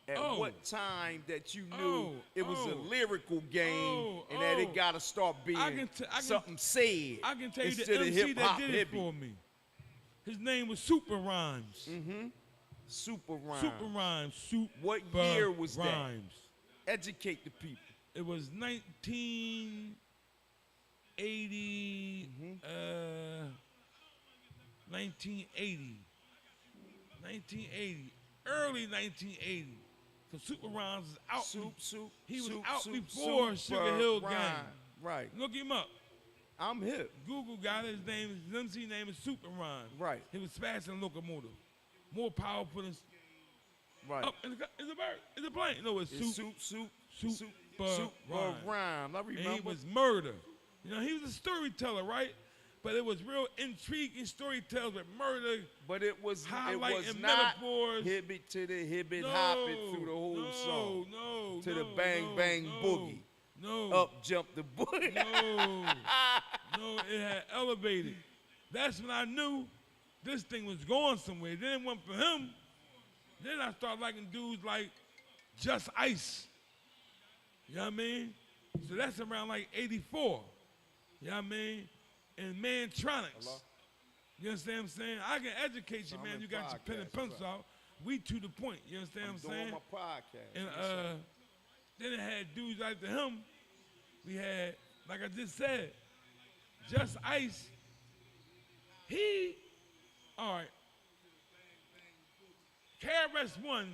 At Oh. what time that you knew Oh, it was a oh. lyrical game Oh, and that it oh. got to start being I can something said I can tell you the instead of MC that hip-hop did it hippie? for me. His name was Super Rhymes. Super Rhyme. Super Rhymes. Super What year was that? Rhymes. Educate the people. It was 1980, 1980, 1980, early 1980. Because Super Rhymes was out. He was out before Sugar Hill Gang. Right. Look him up. I'm hip. Google got it. His MC name is Super Rhymes. Right. He was faster than locomotive, more powerful than. Right. Up in the, is a bird? Is a plane? No, it's It's Super Super Rhyme. Rhyme. I remember. And he was murder. You know, he was a storyteller, right? But it was real intriguing storytellers with murder. But it was highlighting not metaphors. hibbit to the hibbit No, hopping through the whole song. No, To the no, bang no, bang no, boogie. No. Up jump the boogie. No, it had elevated. That's when I knew this thing was going somewhere. Then it went for him. Then I started liking dudes like Just Ice. You know what I mean? So that's around like 84. You know what I mean? And Mantronics. You understand what I'm saying? I can educate you, I'm man. in You got your pen and podcast, pencil out. We to the point. You understand what I'm saying? Doing my podcast. And Yes, sir. then it had dudes like him. We had, like I just said, Just Ice. All right. KRS-One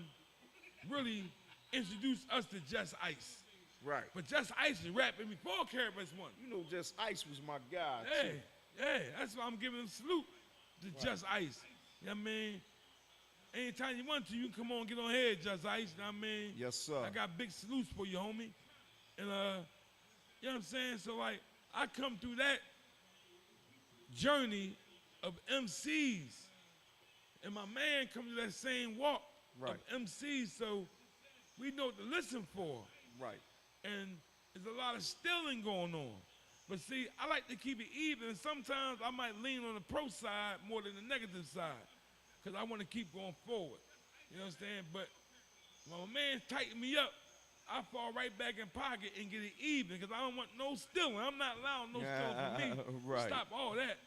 really introduced us to Just Ice. Right. But Just Ice was rapping before KRS-One. You know, Just Ice was my guy. Yeah, too. yeah. That's why I'm giving him salute to Just Ice. You know what I mean? Anytime you want to, you can come on, get on here, Just Ice. You know what I mean? Yes, sir. I got big salutes for you, homie. And, you know what I'm saying? So, like, I come through that journey of MCs. And my man come to that same walk Right. of MCs, so we know what to listen for. Right. And there's a lot of stealing going on. But see, I like to keep it even, and sometimes I might lean on the pro side more than the negative side, because I want to keep going forward. You understand? But when my man tighten me up, I fall right back in pocket and get it even, because I don't want no stealing. I'm not allowing no stealing from me. Right. Stop all that.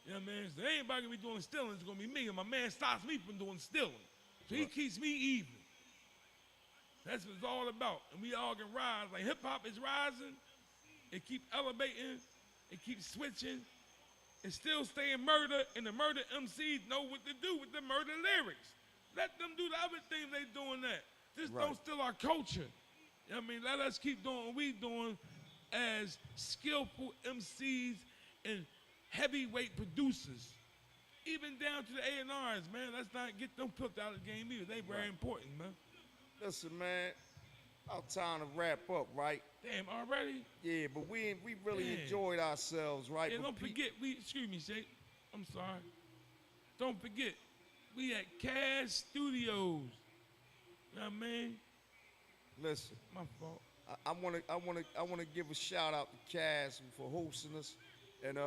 You know what I mean? So anybody gonna be doing stealing, it's gonna be me, and my man stops me from doing stealing. So he keeps me even. That's what it's all about. And we all can rise. Like hip hop is rising. It keep elevating. It keeps switching. It's still staying murder, and the murder MCs know what to do with the murder lyrics. Let them do the other things they doing that. Just Right. don't steal our culture. You know what I mean? Let us keep doing what we doing as skillful MCs and heavyweight producers. Even down to the A&Rs, man. Let's not get them put out of the game either. They very important, man. Listen, man. About time to wrap up, right? Damn, already? Yeah, but we really Damn. enjoyed ourselves, right? Yeah, But don't forget, excuse me, Shake. I'm sorry. Don't forget, we at Cash Studios. You know what I mean? Listen, My fault. I wanna give a shout out to Cass for hosting us, and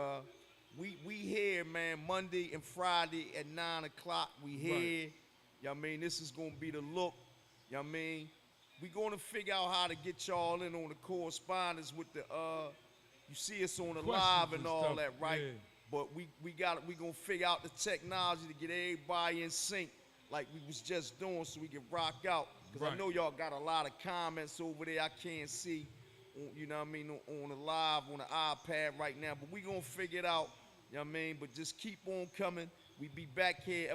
we here, man, Monday and Friday at 9 o'clock. We here. You know what I mean? This is gonna be the look. You know what I mean? we gonna figure out how to get y'all in on the correspondence with the you see us on the Questions live and and all stuff, that, right? yeah. But we gonna figure out the technology to get everybody in sync like we was just doing so we can rock out. Cause I Right. know y'all got a lot of comments over there I can't see, you know what I mean, on the live, on the iPad right now. But we gonna figure it out, you know what I mean? But just keep on coming. We be back here,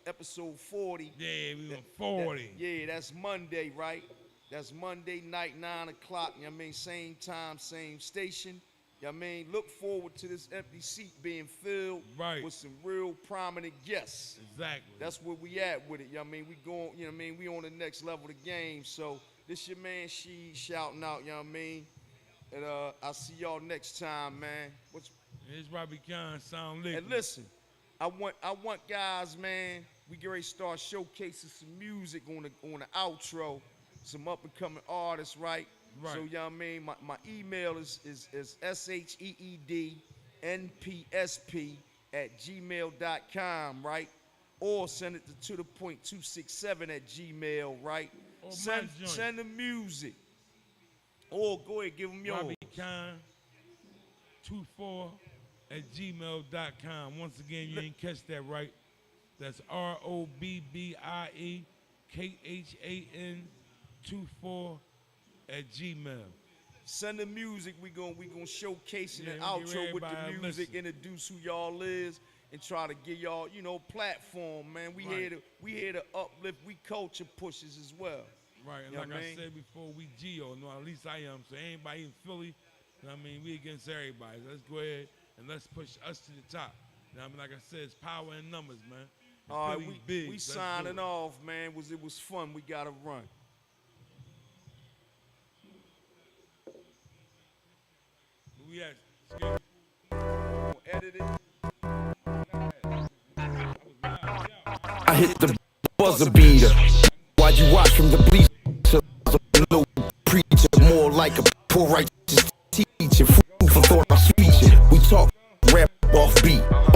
episode 40. Yeah, we That- on 40. Yeah, that's Monday, right? That's Monday night, 9 o'clock, you know what I mean? Same time, same station. You know what I mean? Look forward to this empty seat being filled Right. with some real prominent guests. Exactly. That's where we at with it, you know what I mean? We going, you know what I mean? We on the next level of the game. So this your man She shouting out, you know what I mean? And I'll see y'all next time, man. It's Robbie Khan, Sound Liquid. And listen, I want guys, man. We get ready to start showcasing some music on the outro, some up and coming artists, right? Right. So you know what I mean. My email is SHEEDNPSP@gmail.com, right? Or send it to the point 267@gmail, right? Or Send my joint. send the music. Or go ahead, give them yours. Robbie Khan 24@gmail.com. Once again, you ain't catch that right. That's ROBBIEKHAN 24@gmail. Send the music. We gonna showcase it Yeah, and we give outro with the everybody a music, listen. introduce who y'all is, and try to get y'all, platform, man. We Right. here to uplift. We culture pushes as well. Right, and You know like what I I mean? said before, we Geo. No, at least I am. So anybody in Philly, you know what I mean, we against everybody. So let's go ahead and let's push us to the top. You know what I mean? Like I said, it's power in numbers, man. And All right, Philly big. we Let's do signing it. off, man. It was fun. We gotta run. We at Skip. Gonna edit it. I was live, yeah. I hit the buzzer beater.